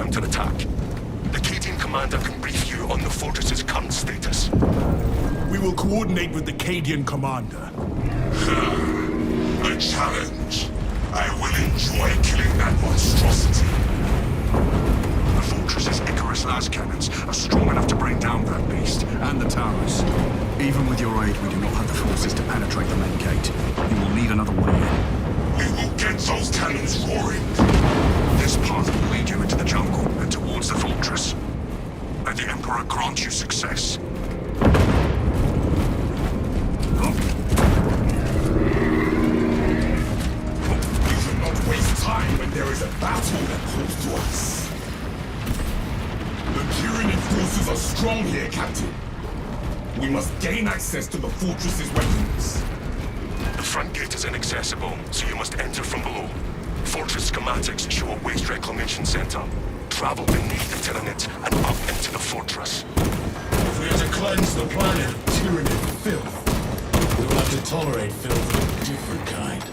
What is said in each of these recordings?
counterattack. The Cadian commander can brief you on the fortress's current status. We will coordinate with the Cadian commander. A challenge. I will enjoy killing that monstrosity. The fortress's Icarus las cannons are strong enough to bring down that beast. And the towers. Even with your aid, we do not have the forces to penetrate the main gate. You will need another way in. We will get those cannons roaring. This path will lead you into the jungle and towards the fortress. May the Emperor grant you success. We should not waste time when there is a battle that calls to us. The Tyranid forces are strong here, Captain. We must gain access to the fortress's weapons. The front gate is inaccessible, so you must enter from below. Fortress schematics show a waste reclamation center. Travel beneath the Tyranid and up into the fortress. If we are to cleanse the planet of Tyranid filth, we will have to tolerate filth of a different kind.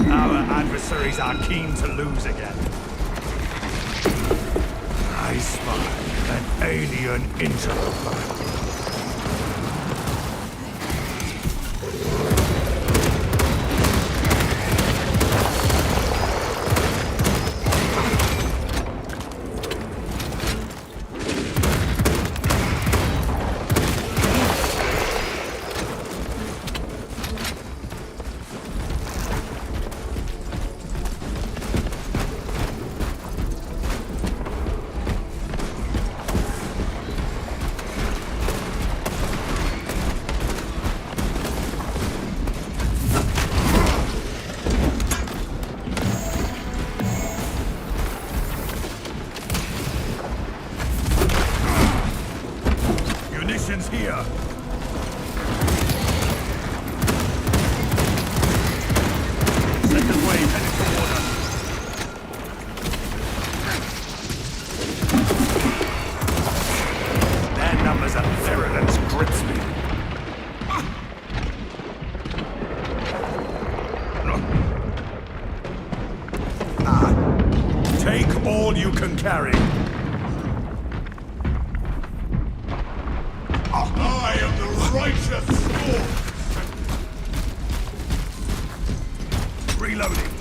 Our adversaries are keen to lose again. I spy an alien interloper. Munitions here. Second wave headed toward us. Their numbers and virulence grips me. Take all you can carry. I am the righteous Scorch! Reloading.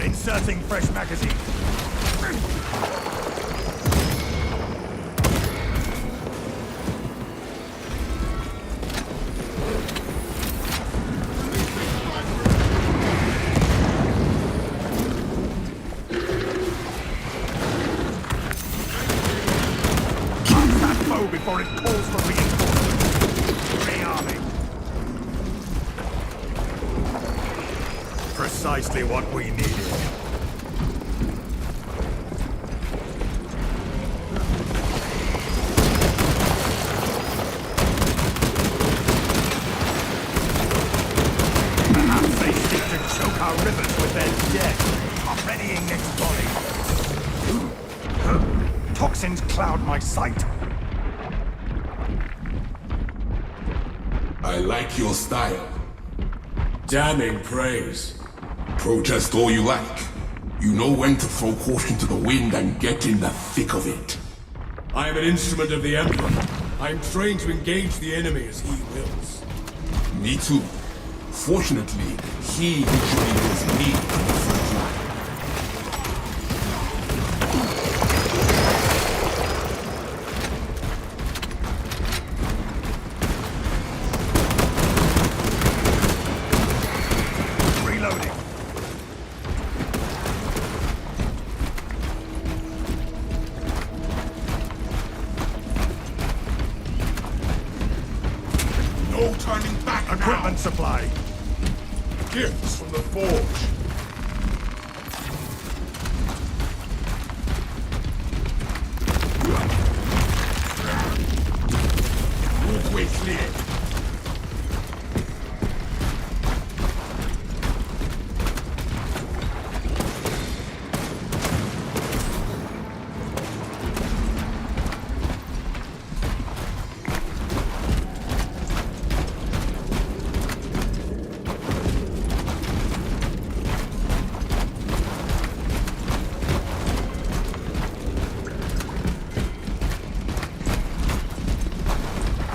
Inserting fresh magazine. Punch that foe before it calls for reinforcements. Rearming. Precisely what we needed. Perhaps they seek to choke our rivers with their dead. Are readying next volley. Toxins cloud my sight. I like your style. Damning praise. Protest all you like. You know when to throw caution to the wind and get in the thick of it. I am an instrument of the Emperor. I'm trained to engage the enemy as he wills. Me too. Fortunately, he usually wills me on the front line. Reloading. No turning back Equipment now. supply. Gifts from the forge. Walkway clear.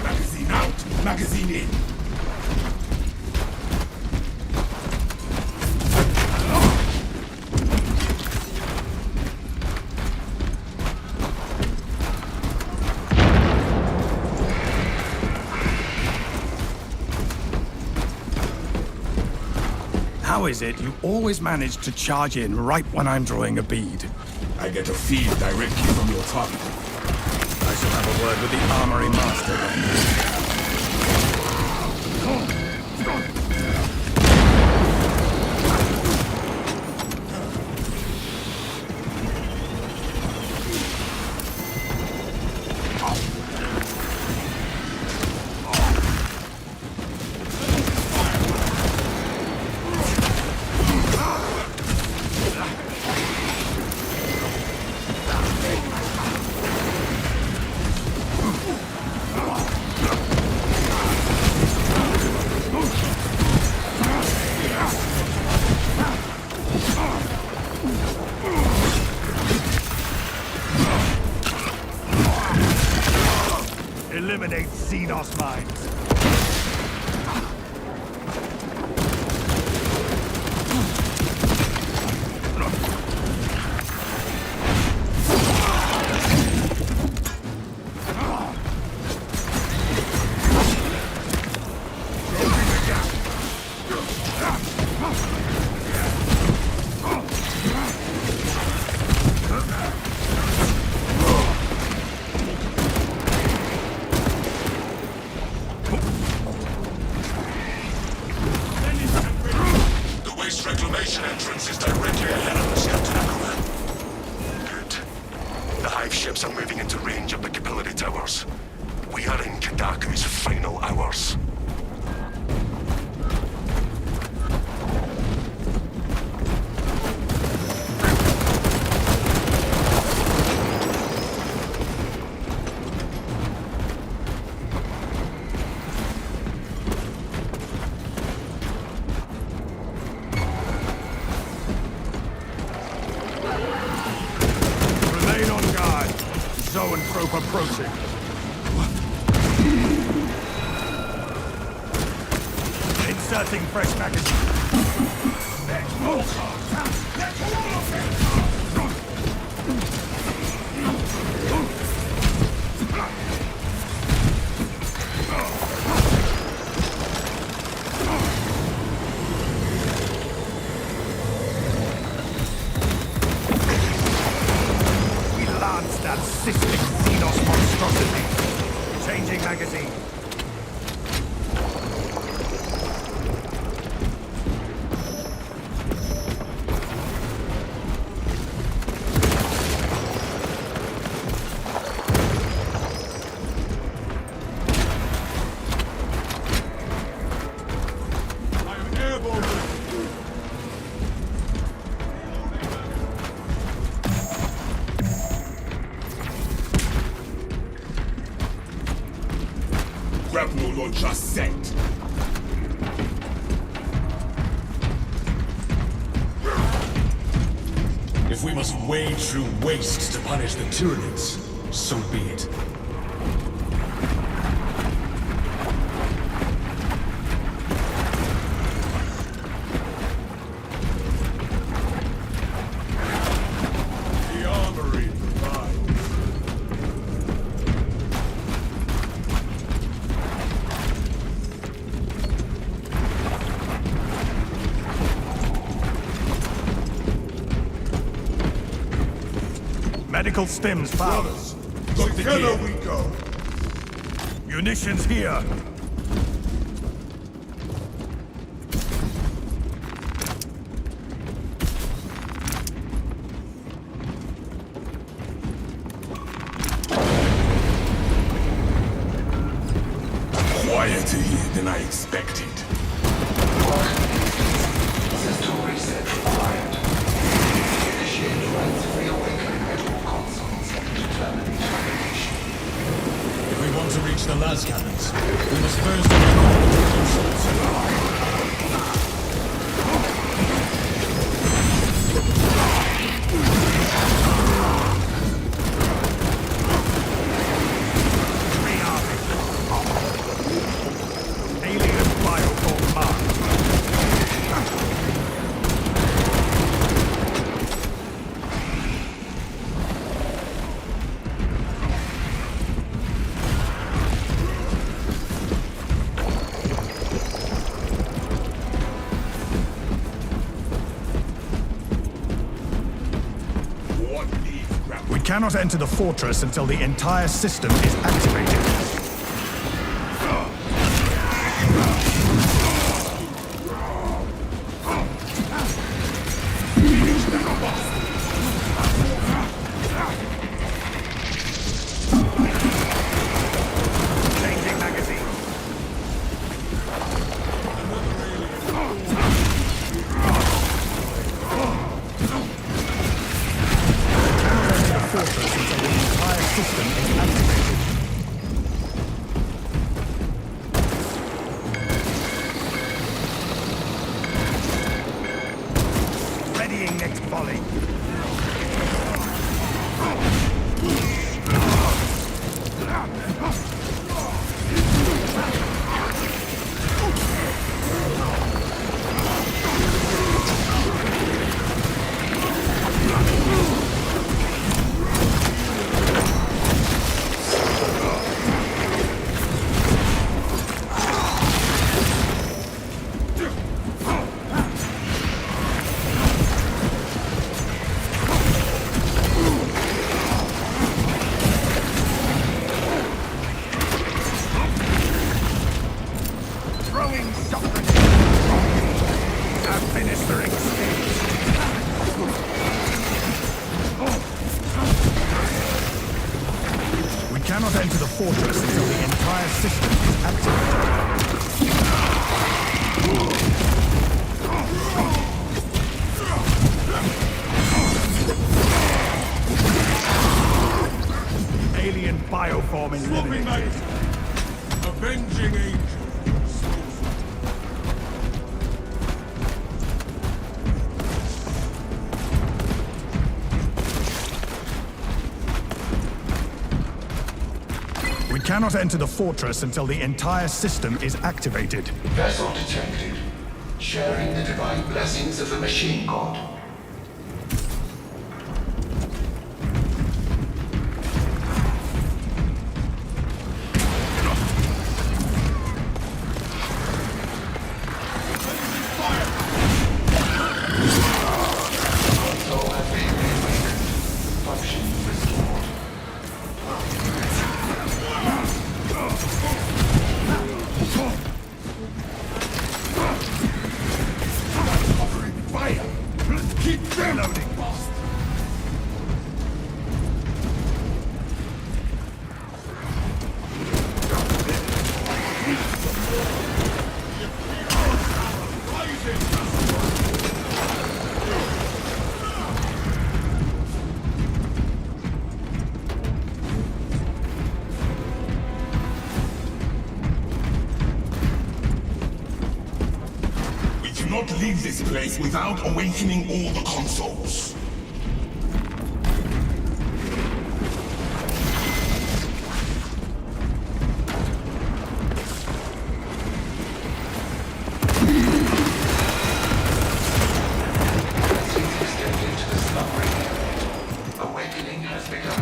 Magazine out, magazine in. How is it you always manage to charge in right when I'm drawing a bead? I get a feed directly from your target. I shall have a word with the armory master then. Eliminate Xenos mines. The waste reclamation entrance is directly ahead of us, Captain Ackerman. Good. The hive ships are moving into range of the capillary towers. We are in Kadaku's final hours. Remain on guard. Zoanthrope approaching. Inserting fresh magazine. We lanced that cystic Xenos monstrosity. Changing magazine. I'm airborne. Grapnel launcher set. If we must wade through waste to punish the Tyranids, so be it. Technical stims found. Brothers, together we go. Munitions here. Quieter here than I expected. System reset required. Initiate rights reawakening at all consoles to terminate navigation. If we want to reach the las cannons, we must first control the consoles. Alien bioform marked. What needs grab? We cannot enter the fortress until the entire system is activated. Changing magazine. The fortress until the entire system is activated. Readying next volley. Throwing something. Administering We cannot enter the fortress until the entire system is activated. Alien bioform eliminated. Avenging angel. We cannot enter the fortress until the entire system is activated. Vessel detected. Sharing the divine blessings of the machine god. Console has been reawakened. Function restored. Covering fire. Keep reloading. We cannot leave this place without awakening all the consoles. Blessings extended to the slumbering area. Awakening has begun.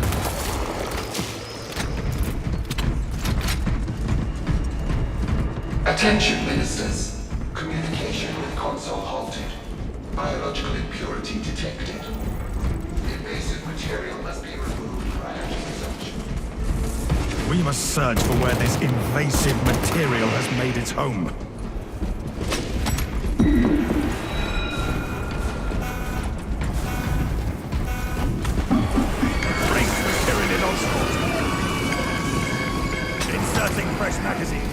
Attention, ministers. Communication with console halted. Biological impurity detected. Invasive material must be removed. We must search for where this invasive material has made its home. Brace the Tyranid onslaught. Inserting fresh magazine.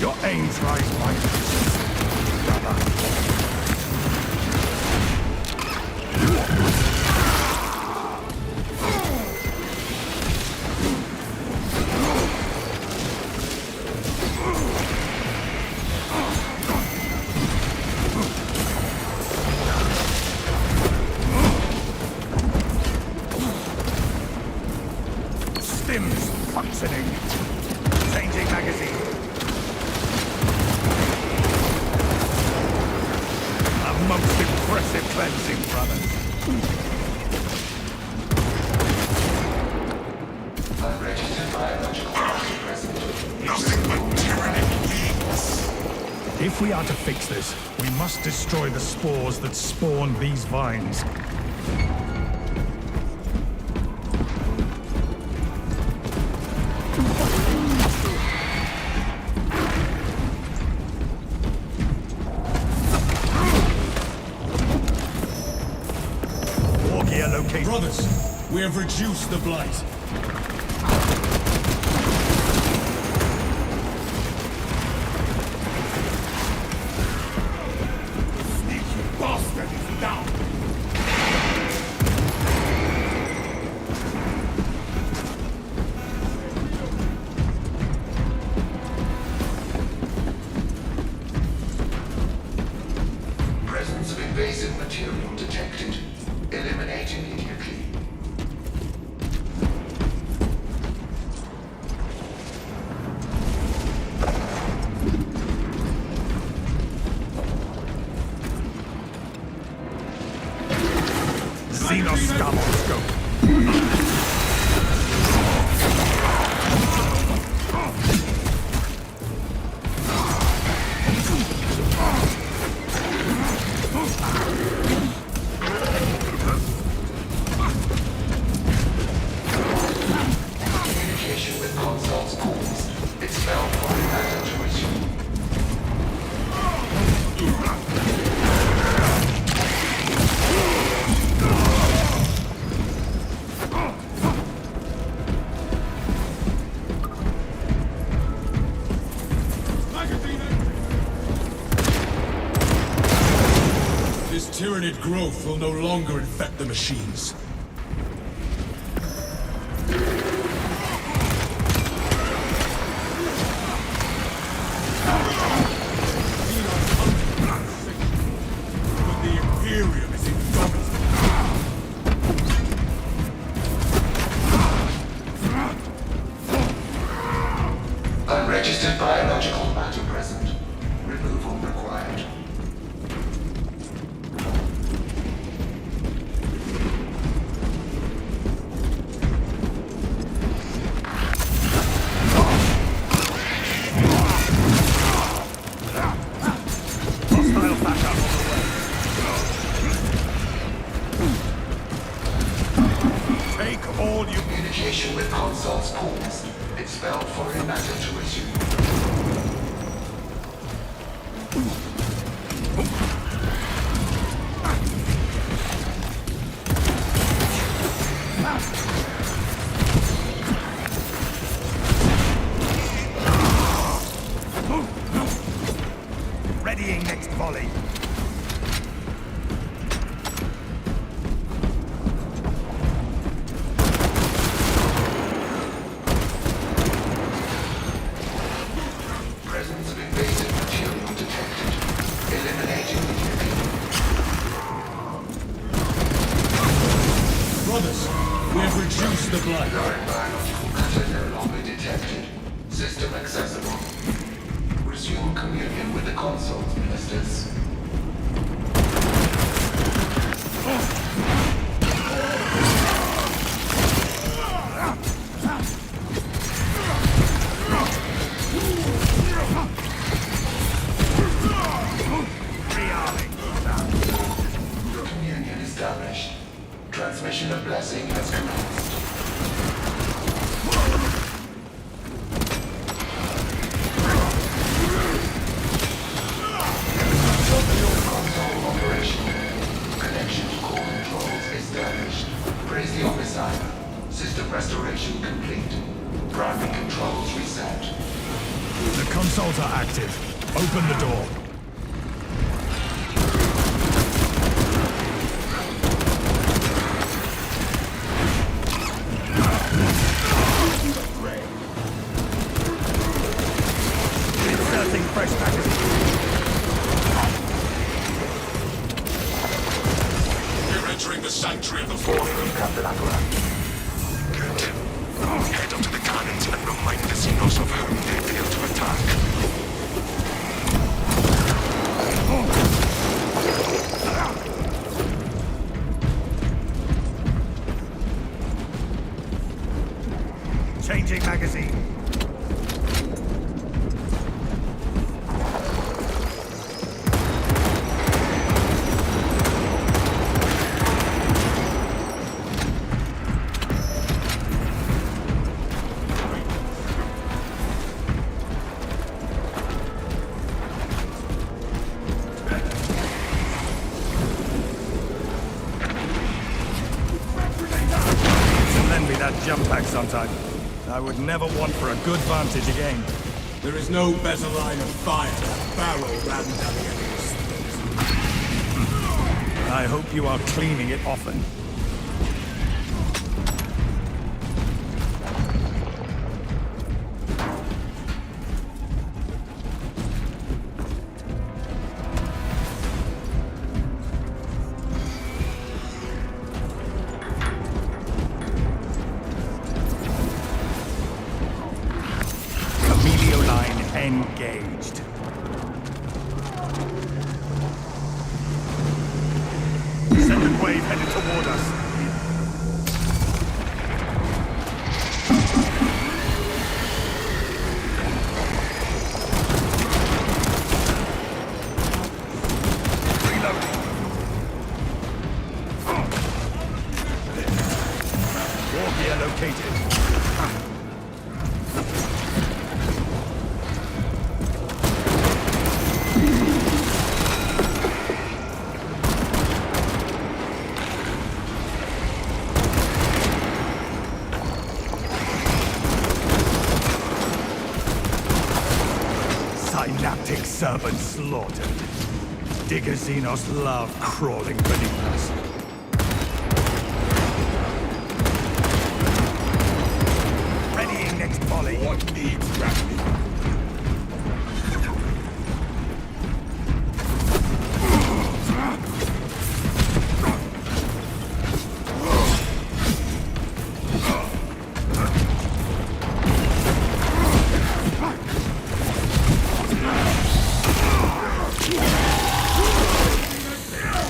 Your aim tries my brother. Stims functioning. Changing magazine. Most impressive cleansing, brothers. Unregistered biological property present. Nothing but tyranny beings. If we are to fix this, we must destroy the spores that spawn these vines. Brothers, we have reduced the blight. Sneaky bastard is down! Presence of invasive material detected. Eliminate immediately. Xenoscope. Communication with consoles paused. It's now for matter to resume. This Tyranid growth will no longer infect the machines. But the Imperium is indomitable. Unregistered biological matter present. Removal required. Hostile backup on the way. Take all you... Communication with consoles paused. Expelled foreign matter to resume. Readying next volley. traffic controls reset. The consoles are active. Open the door. Inserting fresh magazine. We're entering the sanctuary of the Fallen, Captain Aquila. Good. Head up to the cannons and remind the Xenos of whom they dare to attack. Changing magazine. Lend me that jump pack sometime. I would never want for a good vantage again. There is no better line of fire than a barrel rammed down the enemy's throat. I hope you are cleaning it often. Engaged. Second wave headed toward us. Reloading. War gear located. Synaptic servants slaughtered. Digger Xenos love crawling beneath us. Readying next volley. What needs gravity?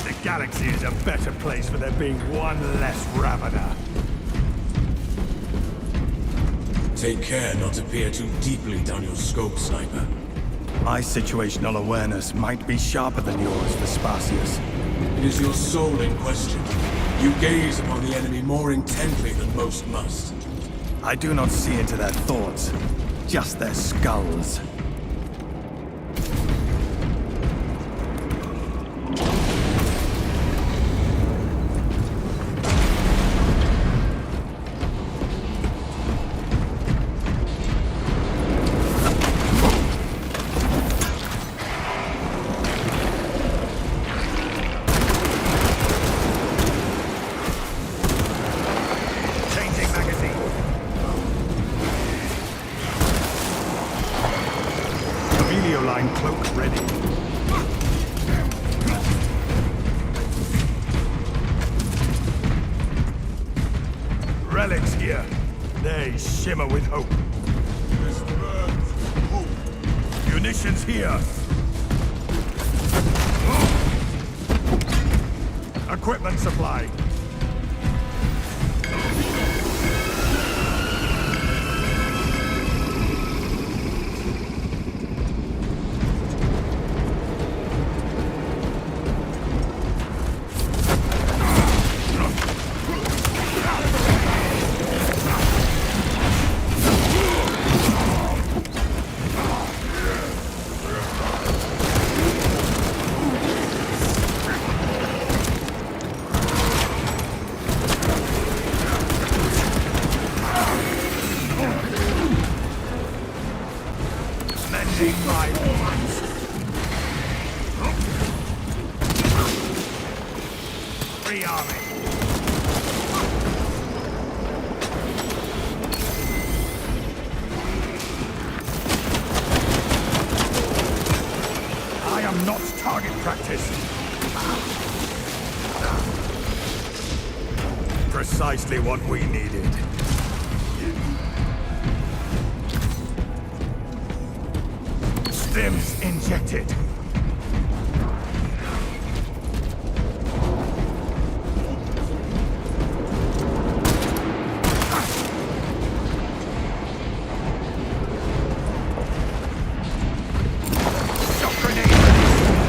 The galaxy is a better place for there being one less Ravener. Take care not to peer too deeply down your scope, Sniper. My situational awareness might be sharper than yours, Vespasius. It is your soul in question. You gaze upon the enemy more intently than most must. I do not see into their thoughts, just their skulls. Changing magazine. Emilio line cloak ready. Relics here. They shimmer with hope. This burns hope. Munitions here. Equipment supply. Take my orders. Rearm it. I am not target practice. Precisely what we needed. Stims injected. Shock grenade released.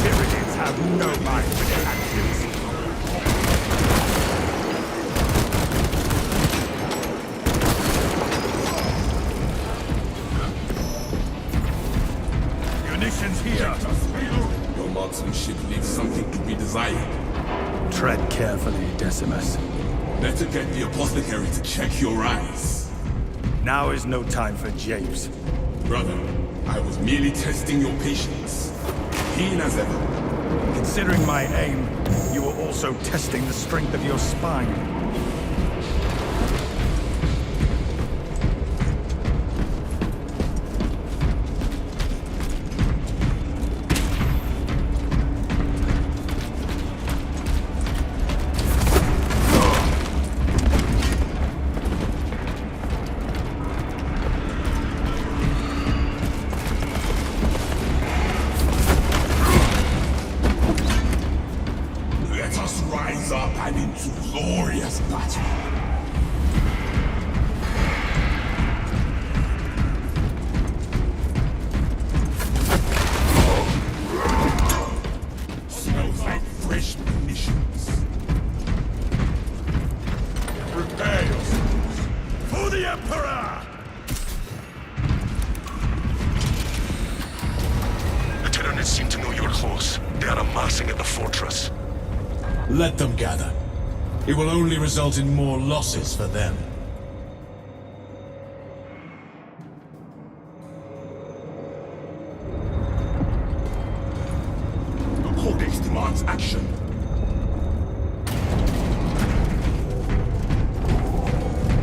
Tyranids have no mind for their actions. Munitions here. Your marksmanship leaves something to be desired. Tread carefully, Decimus. Better get the apothecary to check your eyes. Now is no time for japes. Brother, I was merely testing your patience. Keen as ever. Considering my aim, you were also testing the strength of your spine. Let us rise up and into glorious battle. Smells like fresh munitions. Prepare yourselves. For the Emperor! The Tyranids seem to know you're close. They are amassing at the fortress. Let them gather. It will only result in more losses for them. The Codex demands action.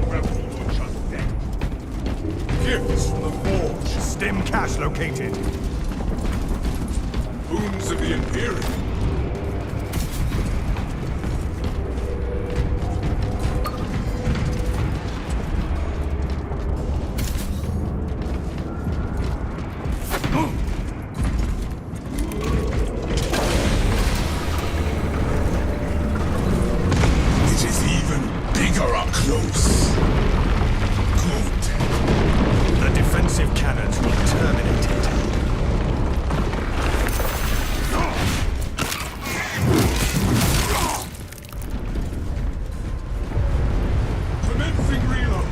Rebel launchers dead. Gifts from the Forge. Stim cache located. Boons of the Imperium. It is even bigger up close. Good. The defensive cannons will terminate it. Commencing reload.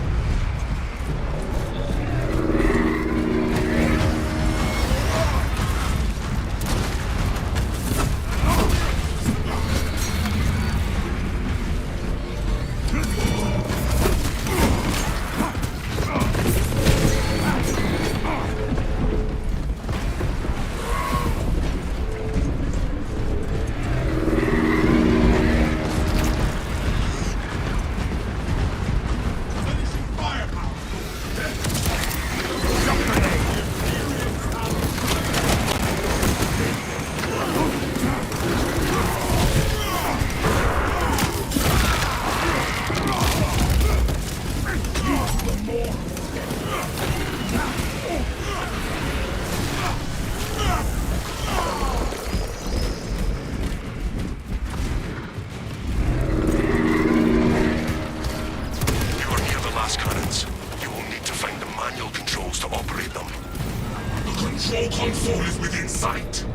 Control console is within sight.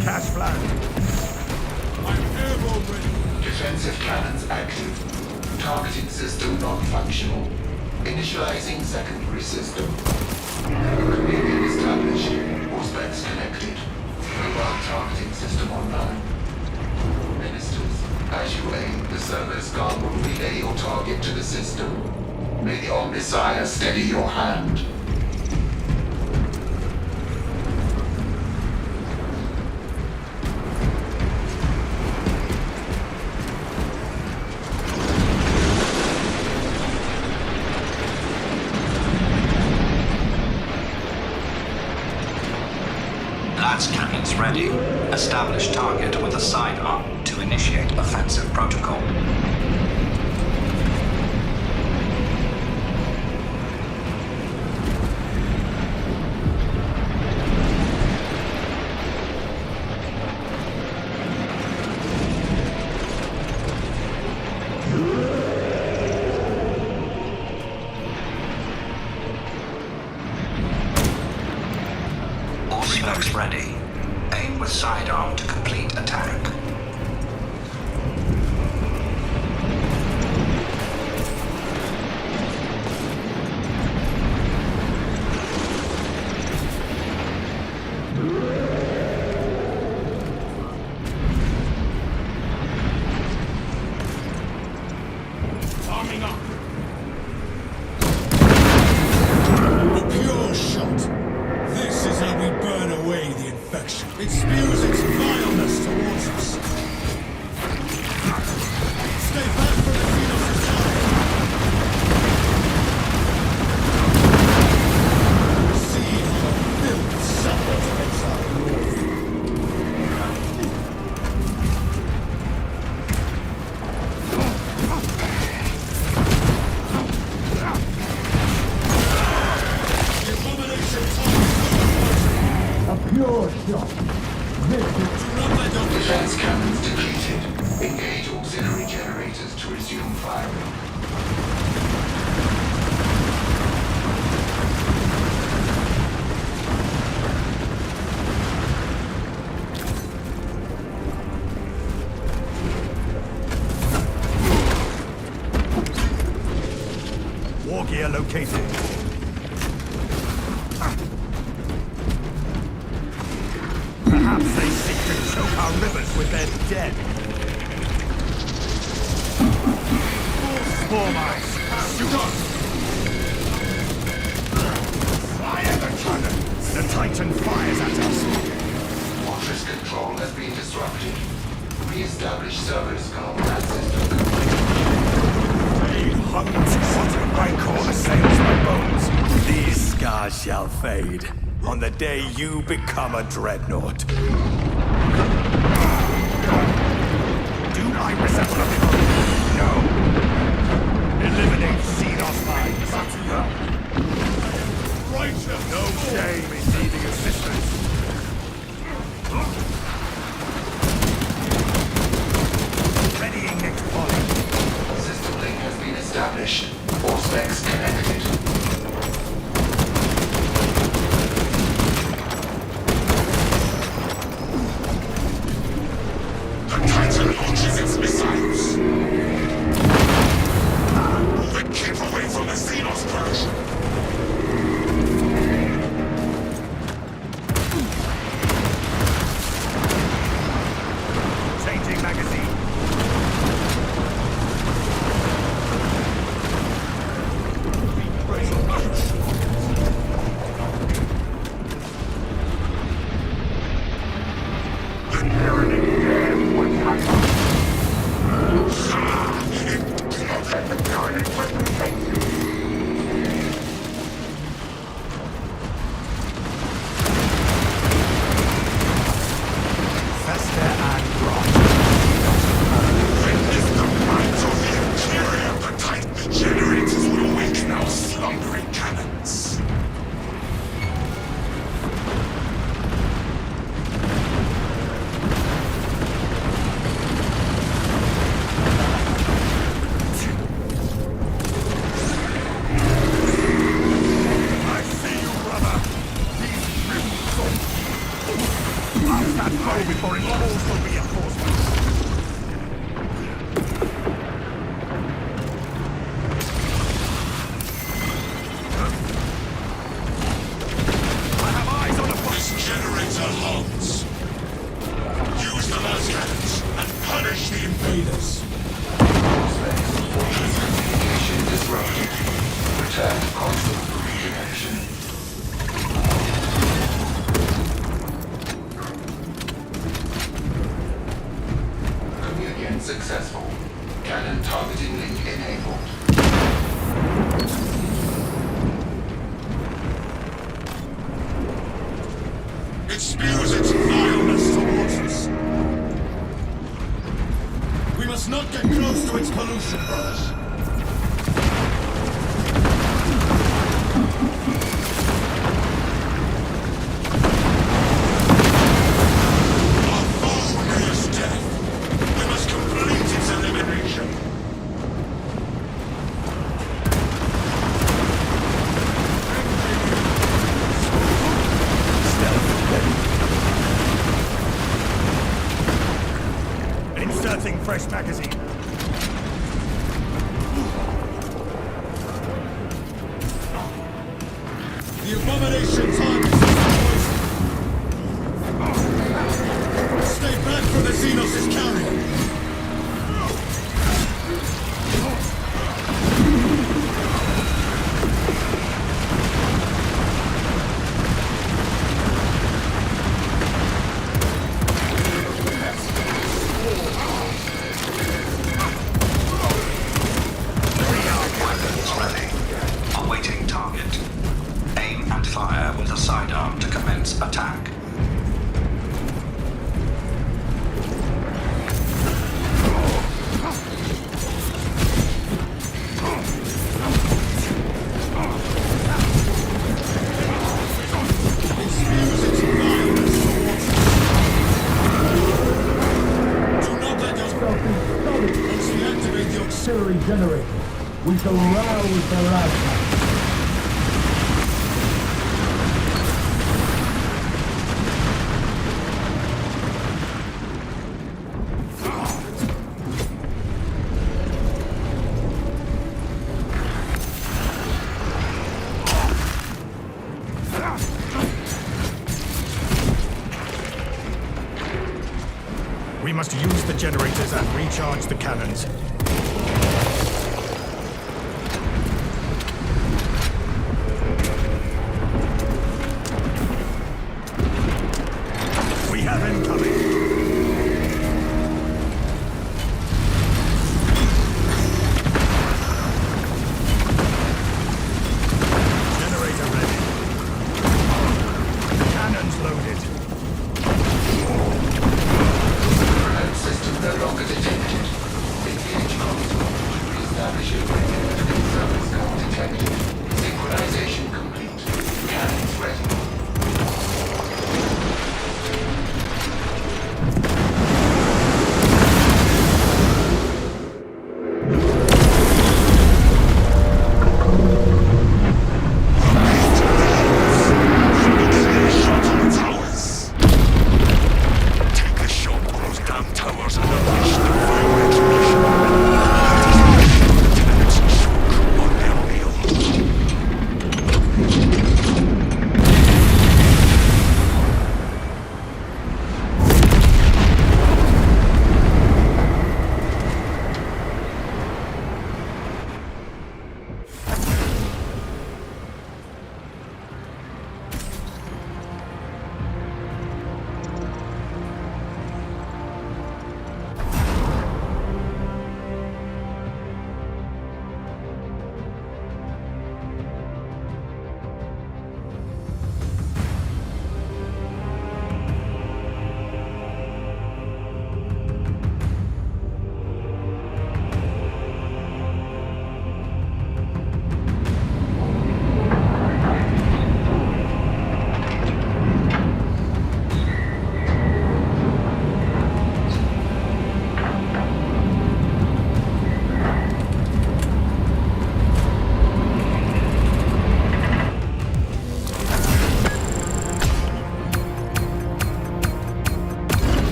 Cash flagged. I'm airborne ready. Defensive cannons active. Targeting system non-functional. Initializing secondary system. cannons connected. Mobile targeting system online. Ministers, as you aim, the service guard will relay your target to the system. May the Omnissiah steady your hand. Lance cannons ready. Establish target with a sidearm to initiate offensive protocol. All specs ready. Aim with sidearm to complete attack. Arming up. A pure shot. This is how we burn away the infection. It spews its vileness towards us. Stay back from the Xenos' side. See how the filth separates our glory. The abomination Defense cannons depleted. Engage auxiliary generators to resume firing. War gear located. Perhaps they seek to choke our rivers with their dead. Swarm eyes, shoot on! Fire the cannon! The Titan fires at us. Fortress control has been disrupted. Re-establish service combat system. They hunt what rancor assails my bones. These scars shall fade on the day you become a dreadnought. Do I resemble a foe? No. Eliminate Xenos minds. Righteous. No shame in needing assistance. Readying next volley. System link has been established. All specs connected. The Titan launches its missiles. Move it, keep away from the Xenos purge. Changing magazine. Fester and Grant. Witness the might of the interior of the Titan. Generators will awaken our slumbering cannons. I see you, brother. These rims of... Blast that foe before it calls for reinforcements. I have eyes on the This generator destruction. Communion successful. Cannon targeting link enabled. It spews its vileness towards us. We must not get close to its pollution, brothers. Our foe is death. We must complete its elimination. Inserting fresh magazine. The abomination targets is poison. Stay back from the Xenos' carrier. Weapons ready. Awaiting target. Aim and fire with a sidearm to commence attack. It spews its violence towards us. Do not let yourself be stopped. Once we activate the auxiliary generator, we shall rouse the Ragtime. We must use the generators and recharge the cannons.